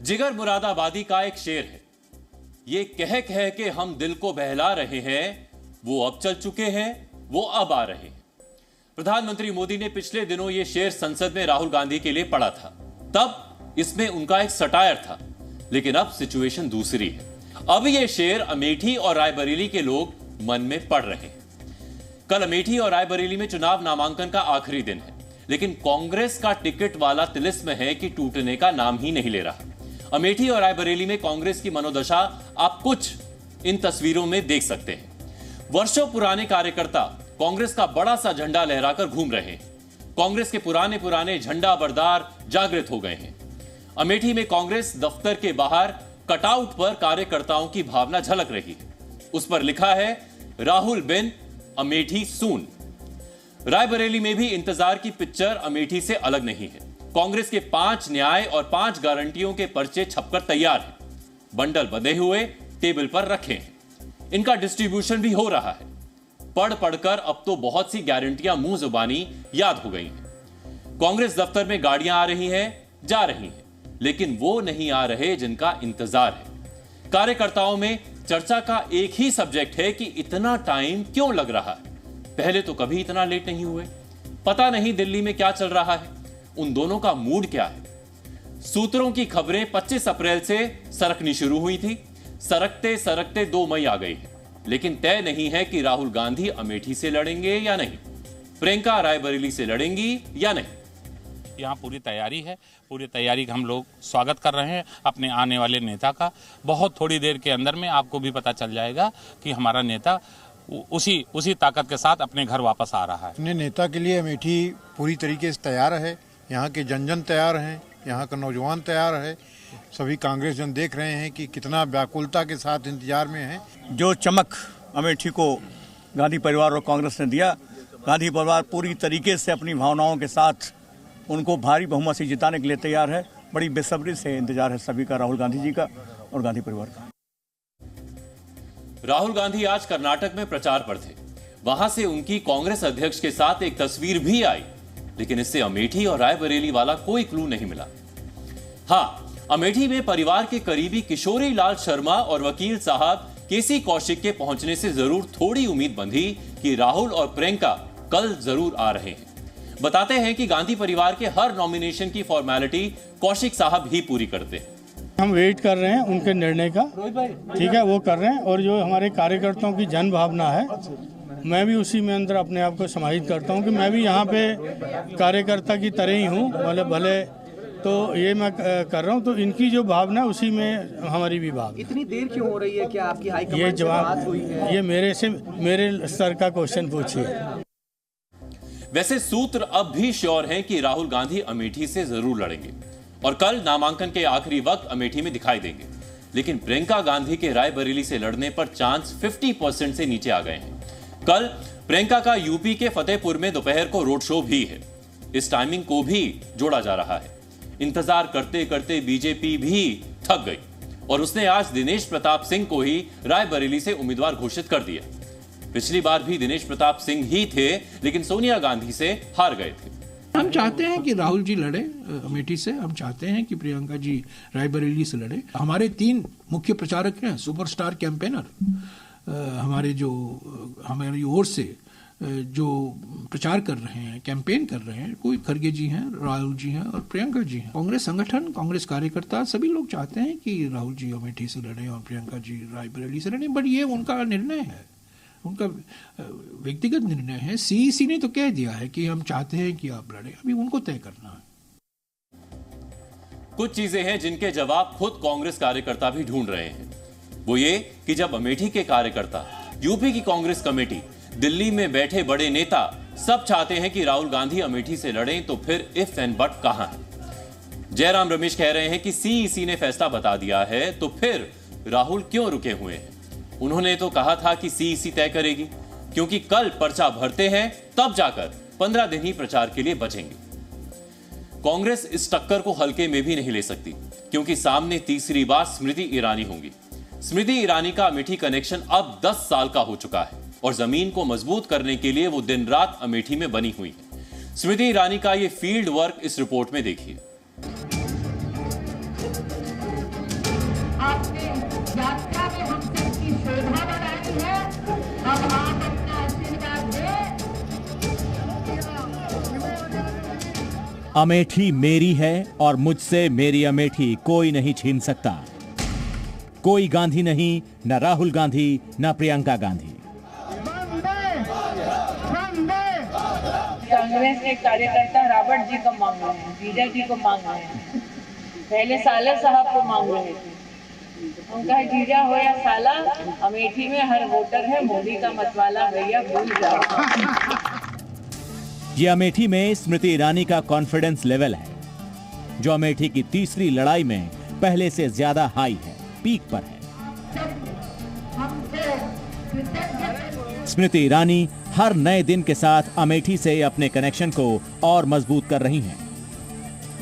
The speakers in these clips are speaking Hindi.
जिगर मुरादाबादी का एक शेर है, ये कह कह के हम दिल को बहला रहे हैं, वो अब चल चुके हैं, वो अब आ रहे हैं। प्रधानमंत्री मोदी ने पिछले दिनों ये शेर संसद में राहुल गांधी के लिए पढ़ा था। तब इसमें उनका एक सटायर था, लेकिन अब सिचुएशन दूसरी है। अब ये शेर अमेठी और रायबरेली के लोग मन में पड़ रहे हैं। कल अमेठी और रायबरेली में चुनाव नामांकन का आखिरी दिन है, लेकिन कांग्रेस का टिकट वाला तिलिस्म है कि टूटने का नाम ही नहीं ले रहा। अमेठी और रायबरेली में कांग्रेस की मनोदशा आप कुछ इन तस्वीरों में देख सकते हैं। वर्षों पुराने कार्यकर्ता कांग्रेस का बड़ा सा झंडा लहराकर घूम रहे हैं। कांग्रेस के पुराने झंडा बरदार जागृत हो गए हैं। अमेठी में कांग्रेस दफ्तर के बाहर कटआउट पर कार्यकर्ताओं की भावना झलक रही है। उस पर लिखा है, राहुल बिन अमेठी सून। रायबरेली में भी इंतजार की पिक्चर अमेठी से अलग नहीं है। कांग्रेस के 5 न्याय और 5 गारंटियों के पर्चे छपकर तैयार हैं। बंडल बंधे हुए टेबल पर रखे हैं। इनका डिस्ट्रीब्यूशन भी हो रहा है। पढ़ पढ़कर अब तो बहुत सी गारंटियां मुंह जुबानी याद हो गई हैं। कांग्रेस दफ्तर में गाड़ियां आ रही हैं, जा रही हैं, लेकिन वो नहीं आ रहे जिनका इंतजार है। कार्यकर्ताओं में चर्चा का एक ही सब्जेक्ट है कि इतना टाइम क्यों लग रहा है। पहले तो कभी इतना लेट नहीं हुए। पता नहीं दिल्ली में क्या चल रहा है, उन दोनों का मूड क्या है। सूत्रों की खबरें 25 अप्रैल से सरकनी शुरू हुई थी। सरकते सरकते 2 मई आ गई है, लेकिन तय नहीं है कि राहुल गांधी अमेठी से लड़ेंगे या नहीं, प्रियंका रायबरेली से लड़ेंगी या नहीं। यहाँ पूरी तैयारी है। पूरी तैयारी का हम लोग स्वागत कर रहे हैं अपने आने वाले नेता का। बहुत थोड़ी देर के अंदर में आपको भी पता चल जाएगा कि हमारा नेता उसी ताकत के साथ अपने घर वापस आ रहा है। अपने नेता के लिए अमेठी पूरी तरीके से तैयार है। यहाँ के जन तैयार हैं, यहाँ का नौजवान तैयार है। सभी कांग्रेस जन देख रहे हैं कि कितना व्याकुलता के साथ इंतजार में है। जो चमक अमेठी को गांधी परिवार और कांग्रेस ने दिया, गांधी परिवार पूरी तरीके से अपनी भावनाओं के साथ उनको भारी बहुमत से जिताने के लिए तैयार है। बड़ी बेसब्री से इंतजार है सभी का, राहुल गांधी जी का और गांधी परिवार का। राहुल गांधी आज कर्नाटक में प्रचार पर थे। वहां से उनकी कांग्रेस अध्यक्ष के साथ एक तस्वीर भी आई, लेकिन इससे अमेठी और रायबरेली वाला कोई क्लू नहीं मिला। हां, अमेठी में परिवार के करीबी किशोरी लाल शर्मा और वकील साहब केसी कौशिक के पहुंचने से जरूर थोड़ी उम्मीद बंधी कि राहुल और प्रियंका कल जरूर आ रहे हैं। बताते हैं कि गांधी परिवार के हर नॉमिनेशन की फॉर्मेलिटी कौशिक साहब ही पूरी करते हैं। हम वेट कर रहे हैं उनके निर्णय का, ठीक है, वो कर रहे हैं। और जो हमारे कार्यकर्ताओं की जन भावना है, मैं भी उसी में अंदर अपने आप को समाहित करता हूं कि मैं भी यहाँ पे कार्यकर्ता की तरह ही हूँ। भले तो ये मैं कर रहा हूँ, तो इनकी जो भावना है उसी में हमारी भी भावना। इतनी देर क्यों हो रही है? क्या आपकी हाईकमान ये से बात हुई है? ये मेरे स्तर का क्वेश्चन पूछिए। वैसे सूत्र अब भी श्योर हैं कि राहुल गांधी अमेठी से जरूर लड़ेंगे और कल नामांकन के आखिरी वक्त अमेठी में दिखाई देंगे। लेकिन प्रियंका गांधी के रायबरेली से लड़ने पर चांस 50% से नीचे आ गए हैं। कल प्रियंका का यूपी के फतेहपुर में दोपहर को रोड शो भी है। इस टाइमिंग को भी जोड़ा जा रहा है। इंतजार करते करते बीजेपी भी थक गई और उसने आज दिनेश प्रताप सिंह को ही रायबरेली से उम्मीदवार घोषित कर दिया। पिछली बार भी दिनेश प्रताप सिंह ही थे, लेकिन सोनिया गांधी से हार गए थे। हम चाहते हैं कि राहुल जी लड़े अमेठी से। हम चाहते हैं कि प्रियंका जी रायबरेली से लड़े। हमारे 3 मुख्य प्रचारक हैं, सुपरस्टार कैंपेनर हमारी ओर से जो प्रचार कर रहे हैं, कैंपेन कर रहे हैं। कोई खड़गे जी हैं, राहुल जी हैं और प्रियंका जी हैं। कांग्रेस संगठन, कांग्रेस कार्यकर्ता सभी लोग चाहते हैं कि राहुल जी अमेठी से लड़े और प्रियंका जी रायबरेली से लड़े। बट ये उनका निर्णय है, उनका व्यक्तिगत निर्णय है। सीईसी ने तो कह दिया है कि हम चाहते हैं कि आप लड़े, अभी उनको तय करना है। कुछ चीजें हैं जिनके जवाब खुद कांग्रेस कार्यकर्ता भी ढूंढ रहे हैं। वो ये कि जब अमेठी के कार्यकर्ता, यूपी की कांग्रेस कमेटी, दिल्ली में बैठे बड़े नेता सब चाहते हैं कि राहुल गांधी अमेठी से लड़ें, तो फिर इफ एंड बट कहां है? जयराम रमेश कह रहे हैं कि सीईसी ने फैसला बता दिया है, तो फिर राहुल क्यों रुके हुए हैं? उन्होंने तो कहा था कि सीईसी तय करेगी, क्योंकि कल पर्चा भरते हैं तब जाकर 15 दिन ही प्रचार के लिए बचेंगे। कांग्रेस इस टक्कर को हल्के में भी नहीं ले सकती, क्योंकि सामने तीसरी बार स्मृति ईरानी होंगी। स्मृति ईरानी का अमेठी कनेक्शन अब 10 साल का हो चुका है और जमीन को मजबूत करने के लिए वो दिन रात अमेठी में बनी हुई है। स्मृति ईरानी का ये फील्ड वर्क इस रिपोर्ट में देखिए। आपने यात्रा में हमसे की शोभा बढ़ाई है। अब आप अपना आशीर्वाद दें। अमेठी मेरी है और मुझसे मेरी अमेठी कोई नहीं छीन सकता। कोई गांधी नहीं, न राहुल गांधी, न प्रियंका गांधी। कांग्रेस के कार्यकर्ता रॉबर्ट जी को मांग रहे हैं, जीजा जी को मांग रहे हैं, पहले साला साहब को मांग रहे थे। उनका जीजा हो या साला, अमेठी में हर वोटर है मोदी का मतवाला, भैया भूल जाओ। ये अमेठी में स्मृति ईरानी का कॉन्फिडेंस लेवल है, जो अमेठी की तीसरी लड़ाई में पहले से ज्यादा हाई है, पीक पर है। स्मृति ईरानी हर नए दिन के साथ अमेठी से अपने कनेक्शन को और मजबूत कर रही हैं।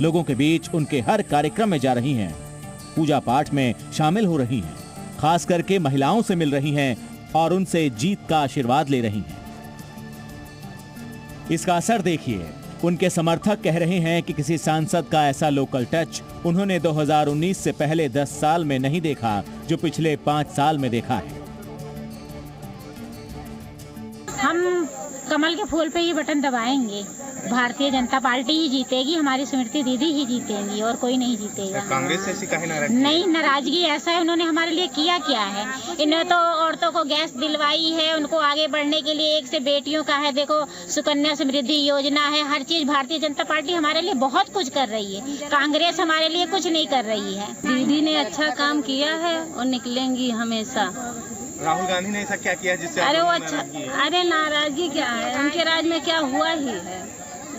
लोगों के बीच उनके हर कार्यक्रम में जा रही हैं, पूजा पाठ में शामिल हो रही हैं, खास करके महिलाओं से मिल रही हैं और उनसे जीत का आशीर्वाद ले रही हैं। इसका असर देखिए, उनके समर्थक कह रहे हैं कि किसी सांसद का ऐसा लोकल टच उन्होंने 2019 से पहले 10 साल में नहीं देखा जो पिछले 5 साल में देखा है। हम कमल के फूल पे ये बटन दबाएंगे, भारतीय जनता पार्टी ही जीतेगी, हमारी स्मृति दीदी ही जीतेंगी और कोई नहीं जीतेगा। कांग्रेस ऐसी काहे नाराजगी? नहीं, नाराजगी ऐसा है, उन्होंने हमारे लिए किया क्या है। इन्होंने तो औरतों को गैस दिलवाई है, उनको आगे बढ़ने के लिए एक से बेटियों का है, देखो सुकन्या समृद्धि योजना है, हर चीज भारतीय जनता पार्टी हमारे लिए बहुत कुछ कर रही है। कांग्रेस हमारे लिए कुछ नहीं कर रही है। दीदी ने अच्छा काम किया है और निकलेंगी हमेशा। राहुल गांधी ने ऐसा क्या किया जिससे अरे वो अच्छा, अरे नाराजगी क्या है, उनके राज में क्या हुआ ही है,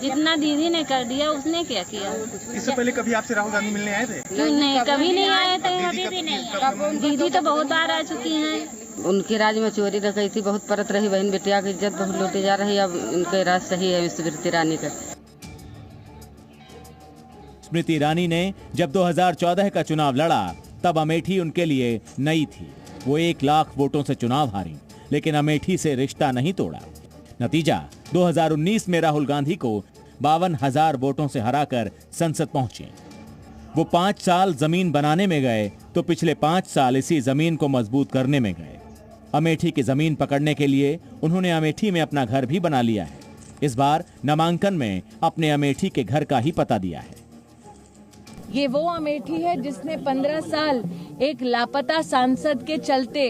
जितना दीदी ने कर दिया उसने क्या किया। इससे पहले कभी आपसे राहुल गांधी मिलने आए थे? क्यों नहीं, कभी नहीं आए थे। दीदी तो बहुत बार आ चुकी हैं। उनके राज में चोरी रखी थी, बहुत परत रही, बहन बेटिया की इज्जत बहुत लूटी जा रही है। अब उनके राज सही है स्मृति ईरानी का। स्मृति ईरानी ने जब 2014 का चुनाव लड़ा तब अमेठी उनके लिए नई थी। वो 1 लाख वोटों से चुनाव हारी, लेकिन अमेठी से रिश्ता नहीं तोड़ा। नतीजा 2019 में राहुल गांधी को 52,000 वोटों से हराकर संसद पहुंचे। वो 5 साल जमीन बनाने में गए तो पिछले 5 साल इसी जमीन को मजबूत करने में गए। अमेठी की जमीन पकड़ने के लिए उन्होंने अमेठी में अपना घर भी बना लिया है। इस बार नामांकन में अपने अमेठी के घर का ही पता दिया है। ये वो अमेठी है जिसने 15 साल एक लापता सांसद के चलते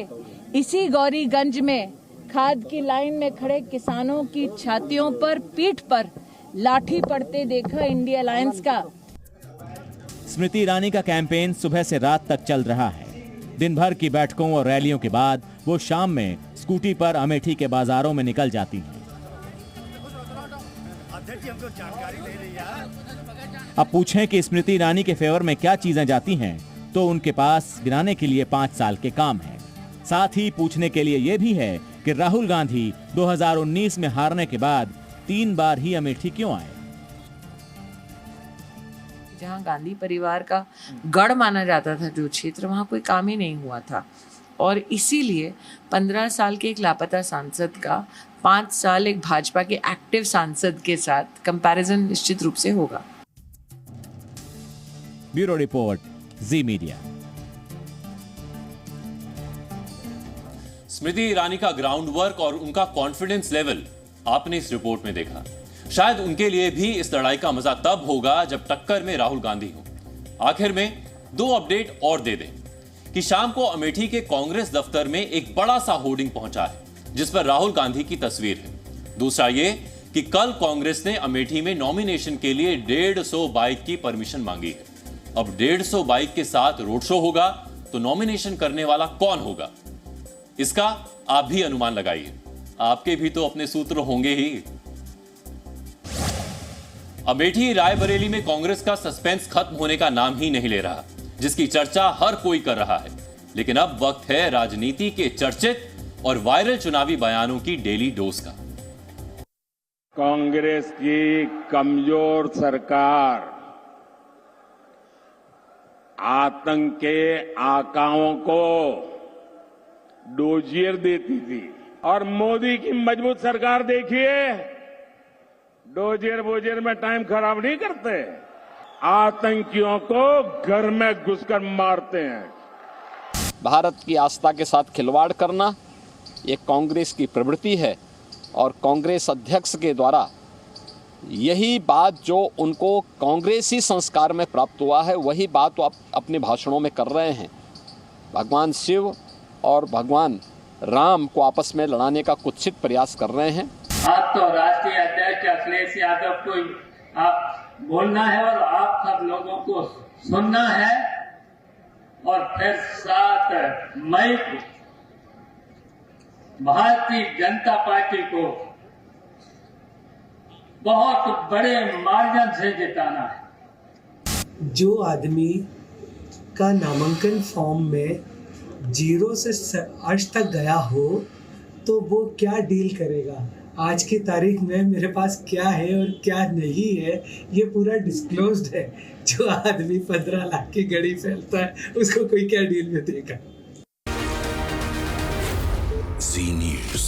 इसी गौरीगंज में खाद की लाइन में खड़े किसानों की छातियों पर, पीठ पर लाठी पड़ते देखा इंडिया अलायंस का। स्मृति ईरानी का कैंपेन सुबह से रात तक चल रहा है। दिन भर की बैठकों और रैलियों के बाद वो शाम में स्कूटी पर अमेठी के बाजारों में निकल जाती हैं। अब पूछें कि स्मृति ईरानी के फेवर में क्या चीजें जाती हैं, तो उनके पास गिनाने के लिए 5 साल के काम है। साथ ही पूछने के लिए यह भी है कि राहुल गांधी 2019 में हारने के बाद 3 बार ही अमेठी क्यों आए। जहां गांधी परिवार का गढ़ माना जाता था जो क्षेत्र, वहां कोई काम ही नहीं हुआ था और इसीलिए 15 साल के एक लापता सांसद का 5 साल एक भाजपा के एक्टिव सांसद के साथ कंपैरिजन निश्चित रूप से होगा। ब्यूरो रिपोर्ट, जी मीडिया। स्मृति ईरानी का ग्राउंड वर्क और उनका कॉन्फिडेंस लेवल आपने इस रिपोर्ट में देखा। शायद उनके लिए भी इस लड़ाई का मजा तब होगा जब टक्कर में राहुल गांधी हो। आखिर में 2 अपडेट और दे दें कि शाम को अमेठी के कांग्रेस दफ्तर में एक बड़ा सा होर्डिंग पहुंचा है जिस पर राहुल गांधी की तस्वीर है। दूसरा ये कि कल कांग्रेस ने अमेठी में नॉमिनेशन के लिए 150 बाइक की परमिशन मांगी है। अब 150 बाइक के साथ रोड शो होगा तो नॉमिनेशन करने वाला कौन होगा, इसका आप भी अनुमान लगाइए। आपके भी तो अपने सूत्र होंगे ही। अमेठी रायबरेली में कांग्रेस का सस्पेंस खत्म होने का नाम ही नहीं ले रहा, जिसकी चर्चा हर कोई कर रहा है। लेकिन अब वक्त है राजनीति के चर्चित और वायरल चुनावी बयानों की डेली डोज का। कांग्रेस की कमजोर सरकार आतंक के आकाओं को डोजियर देती थी और मोदी की मजबूत सरकार देखिए, डोजियर बोजियर में टाइम खराब नहीं करते, आतंकियों को घर में घुसकर मारते हैं। भारत की आस्था के साथ खिलवाड़ करना ये कांग्रेस की प्रवृत्ति है और कांग्रेस अध्यक्ष के द्वारा यही बात जो उनको कांग्रेसी संस्कार में प्राप्त हुआ है वही बात वो अपने भाषणों में कर रहे हैं। भगवान शिव और भगवान राम को आपस में लड़ाने का कुत्सित प्रयास कर रहे हैं। आज तो राष्ट्रीय अध्यक्ष अखिलेश यादव को आप बोलना है और आप सब लोगों को सुनना है और फिर 7 मई को भारतीय जनता पार्टी को बहुत बड़े मार्जिन से जिताना है। जो आदमी का नामांकन फॉर्म में 0 से 8 तक गया हो तो वो क्या डील करेगा, आज की तारीख में मेरे पास क्या है और क्या नहीं है ये पूरा डिस्क्लोज्ड है। जो आदमी 15 लाख की घड़ी फैलता है उसको कोई क्या डील में देगा। Zee News.